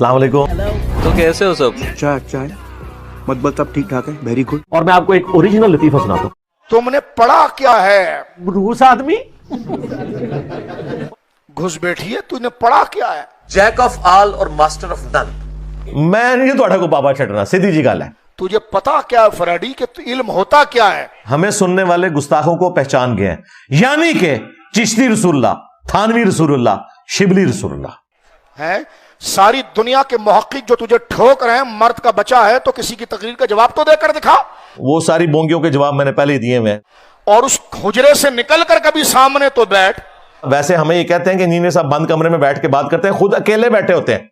अस्सलाम वालेकुम। तो कैसे हो सब? चाय मतलब सब ठीक ठाक है, वेरी गुड। और मैं आपको एक ओरिजिनल लतीफा सुनाता हूँ। तुमने पढ़ा क्या है? रूस आदमी घुस बैठिए, तूने पढ़ा क्या है? जैक ऑफ ऑल और मास्टर ऑफ नन। मैं नहीं थोड़ा को बाबा छटना, सीधी जी गल है। तुझे पता क्या है फराडी कि इल्म होता क्या है? हमें सुनने वाले गुस्ताखों को पहचान गए हैं, यानी कि चिश्ती रसूलुल्लाह, थानवी रसूलुल्लाह, शिबली रसूलुल्लाह है। सारी दुनिया के मुहक्किक जो तुझे ठोक रहे हैं, मर्द का बचा है तो किसी की तकरीर का जवाब तो देकर दिखा। वो सारी बोंगियों के जवाब मैंने पहले ही दिए हुए हैं। और उस हुजरे से निकल कर कभी सामने तो बैठ। वैसे हमें ये कहते हैं कि इंजीनियर साहब बंद कमरे में बैठ के बात करते हैं, खुद अकेले बैठे होते हैं।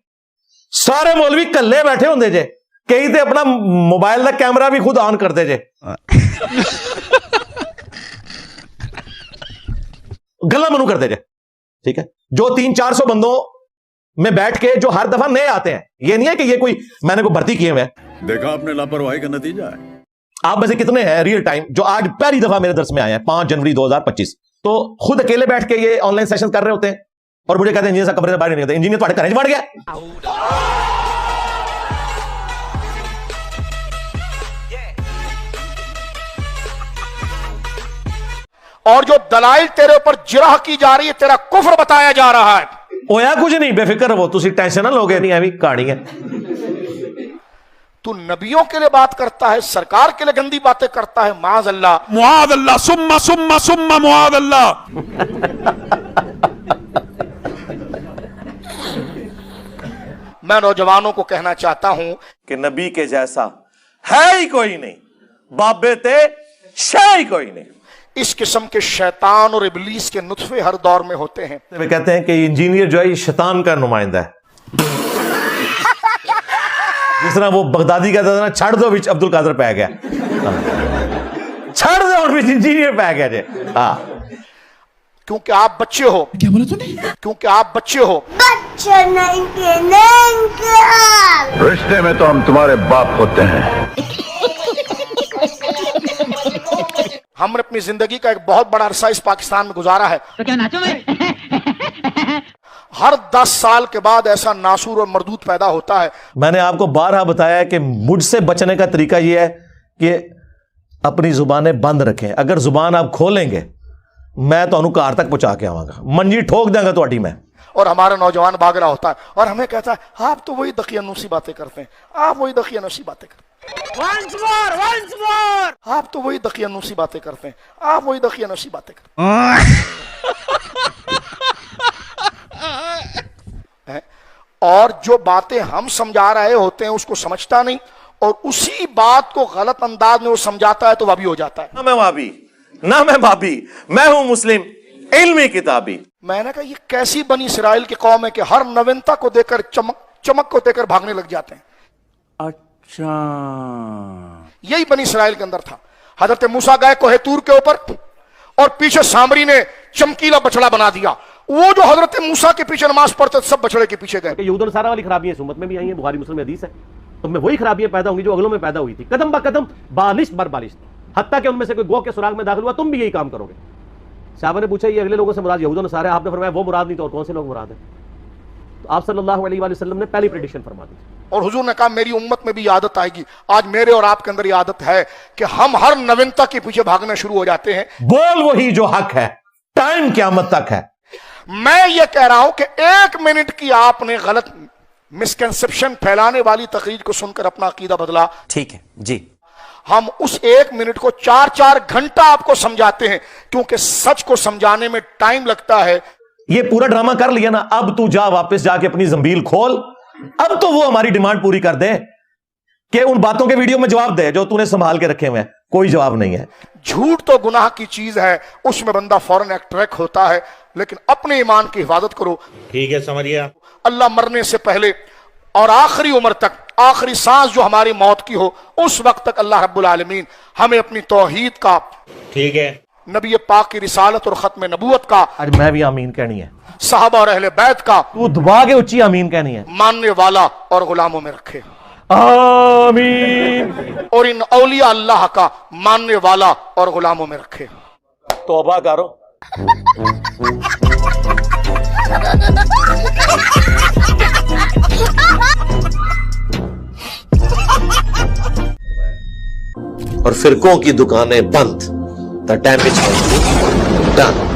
सारे मौलवी कल्ले बैठे होंगे जे, कई तो अपना मोबाइल का कैमरा भी खुद ऑन करते जे। गला मनु करते जे, ठीक है। जो 300-400 बंदों में बैठ के जो हर दफा नए आते हैं, ये नहीं है कि ये कोई मैंने को भर्ती किए हुए हैं। देखा आपने लापरवाही का नतीजा है। आप में से कितने हैं रियल टाइम जो आज पहली दफा मेरे दर्स में आए हैं 5 जनवरी 2025, तो खुद अकेले बैठ के ये ऑनलाइन सेशन कर रहे होते हैं और मुझे कहते हैं इंजीनियर साहब कमरे से बाहर नहीं होते। इंजीनियर तुम्हारे घर बढ़ गया। और जो दलाइल तेरे ऊपर जिरह की जा रही है, तेरा कुफ्र बताया जा रहा है। होया कुछ नहीं, बेफिक्र हो, तुसी टेंशन ना लोगे, नहीं अभी कहानी है। तू नबियों के लिए बात करता है, सरकार के लिए गंदी बातें करता है। माज़ अल्लाह, मुआद अल्लाह, सुम्मा सुम्मा सुम्मा मुआद अल्लाह। मैं नौजवानों को कहना चाहता हूं कि नबी के जैसा है ही कोई नहीं, बाबे ते शे ही कोई नहीं। इस किस्म के शैतान और इबलीस के नुत्फे हर दौर में होते हैं। वे कहते हैं कि इंजीनियर जो है ये शैतान का नुमाइंदा है। जिस तरह वो बगदादी कहता था ना, छड़ दो बिच अब्दुल कादर पै गया, छड़ दो और बिच इंजीनियर पै गया जे। हाँ, क्योंकि आप बच्चे हो। क्या बोला तूने? क्योंकि आप बच्चे हो। बच्चे नहीं के रिश्ते में तो हम तुम्हारे बाप होते हैं। हमने अपनी जिंदगी का एक बहुत बड़ा अरसा इस पाकिस्तान में गुजारा है। तो क्या नाचो मैं? हर 10 साल के बाद ऐसा नासूर और मरदूद पैदा होता है। मैंने आपको बारहा बताया कि मुझसे बचने का तरीका यह है कि अपनी जुबानें बंद रखें। अगर जुबान आप खोलेंगे, मैं तो घर तक पहुंचा के आवांगा, मंजी ठोक देंगे तो अटी में। और हमारा नौजवान भाग रहा होता है और हमें कहता है आप तो वही दकियानूसी बातें करते हैं, आप वही दकियानूसी बातें करते हैं। Once more! आप तो वही दकियानूसी बातें करते हैं, आप वही दकियानूसी बातें करते हैं। और जो बातें हम समझा रहे होते हैं उसको समझता नहीं, और उसी बात को गलत अंदाज में वो समझाता है तो वाबी हो जाता है। ना मैं वाबी, ना मैं भाभी, मैं हूं मुस्लिम इल्मी किताबी। मैंने कहा ये कैसी बनी इसराइल की कौम है कि हर नवीनता को देकर चमक को देकर भागने लग जाते हैं। अच्छा, यही बनी इसराइल के अंदर था। हजरत मूसा गए कोहे तूर के ऊपर और पीछे सामरी ने चमकीला बछड़ा बना दिया। वो जो हजरत मूसा के पीछे नमाज पढ़ते सब बछड़े के पीछे गए। यहूद और नसारा वाली खराबियां इस उम्मत में भी आई हैं, बुखारी मुस्लिम में हदीस है। तो में वही खराबियां पैदा होंगी जो अगलों में पैदा हुई थी, कदम ब कदम, बालिश बर बालिश, हत्ता कि उनमें से कोई गो के सुराग में दाखिल हुआ तुम भी यही काम करोगे। साहबा ने पूछा ये अगले लोगों से मुराद यहूद और नसारा? आपने फरमाया वो मुराद नहीं तो और कौन से लोग मुराद है? तो आप सल्लल्लाहु अलैहि वसल्लम ने पहली प्रेडिक्शन फरमा दी और हुजूर ने कहा मेरी उम्मत में भी आदत आएगी। आज मेरे और आपके अंदर ये आदत है कि हम हर नवीनता के पीछे भागना शुरू हो जाते हैं। बोल वही जो हक है, टाइम क़यामत तक है। मैं ये कह रहा हूं कि 1 मिनट की आपने गलत मिसकंसेप्शन फैलाने वाली तकरीर को सुनकर अपना अकीदा बदला, ठीक है जी। हम उस 1 मिनट को 4-4 घंटा आपको समझाते हैं, क्योंकि सच को समझाने में टाइम लगता है। ये पूरा ड्रामा कर लिया ना, अब तू जा वापस जाके अपनी जंबील खोल। अब तो वो हमारी डिमांड पूरी कर दे कि उन बातों के वीडियो में जवाब दे जो तूने संभाल के रखे हुए हैं। कोई जवाब नहीं है। झूठ तो गुनाह की चीज है, उसमें बंदा फौरन अट्रैक्ट होता है, लेकिन अपने ईमान की हिफाजत करो। ठीक है, समझिए। अल्लाह मरने से पहले और आखिरी उम्र तक, आखिरी सांस जो हमारी मौत की हो, उस वक्त तक अल्लाह रब्बुल आलमीन हमें अपनी तौहीद का, ठीक है, नबी पाक की रिसालत और खत्म नबूवत का, आज मैं भी आमीन कहनी है, साहबा और अहले बैत का तू दबा के उच्ची आमीन कहनी है, मानने वाला और गुलामों में रखे। आमीन। और इन औलिया अल्लाह का मानने वाला और गुलामों में रखे। तौबा करो। اور فرقوں کی دکانیں بند. The damage has been done.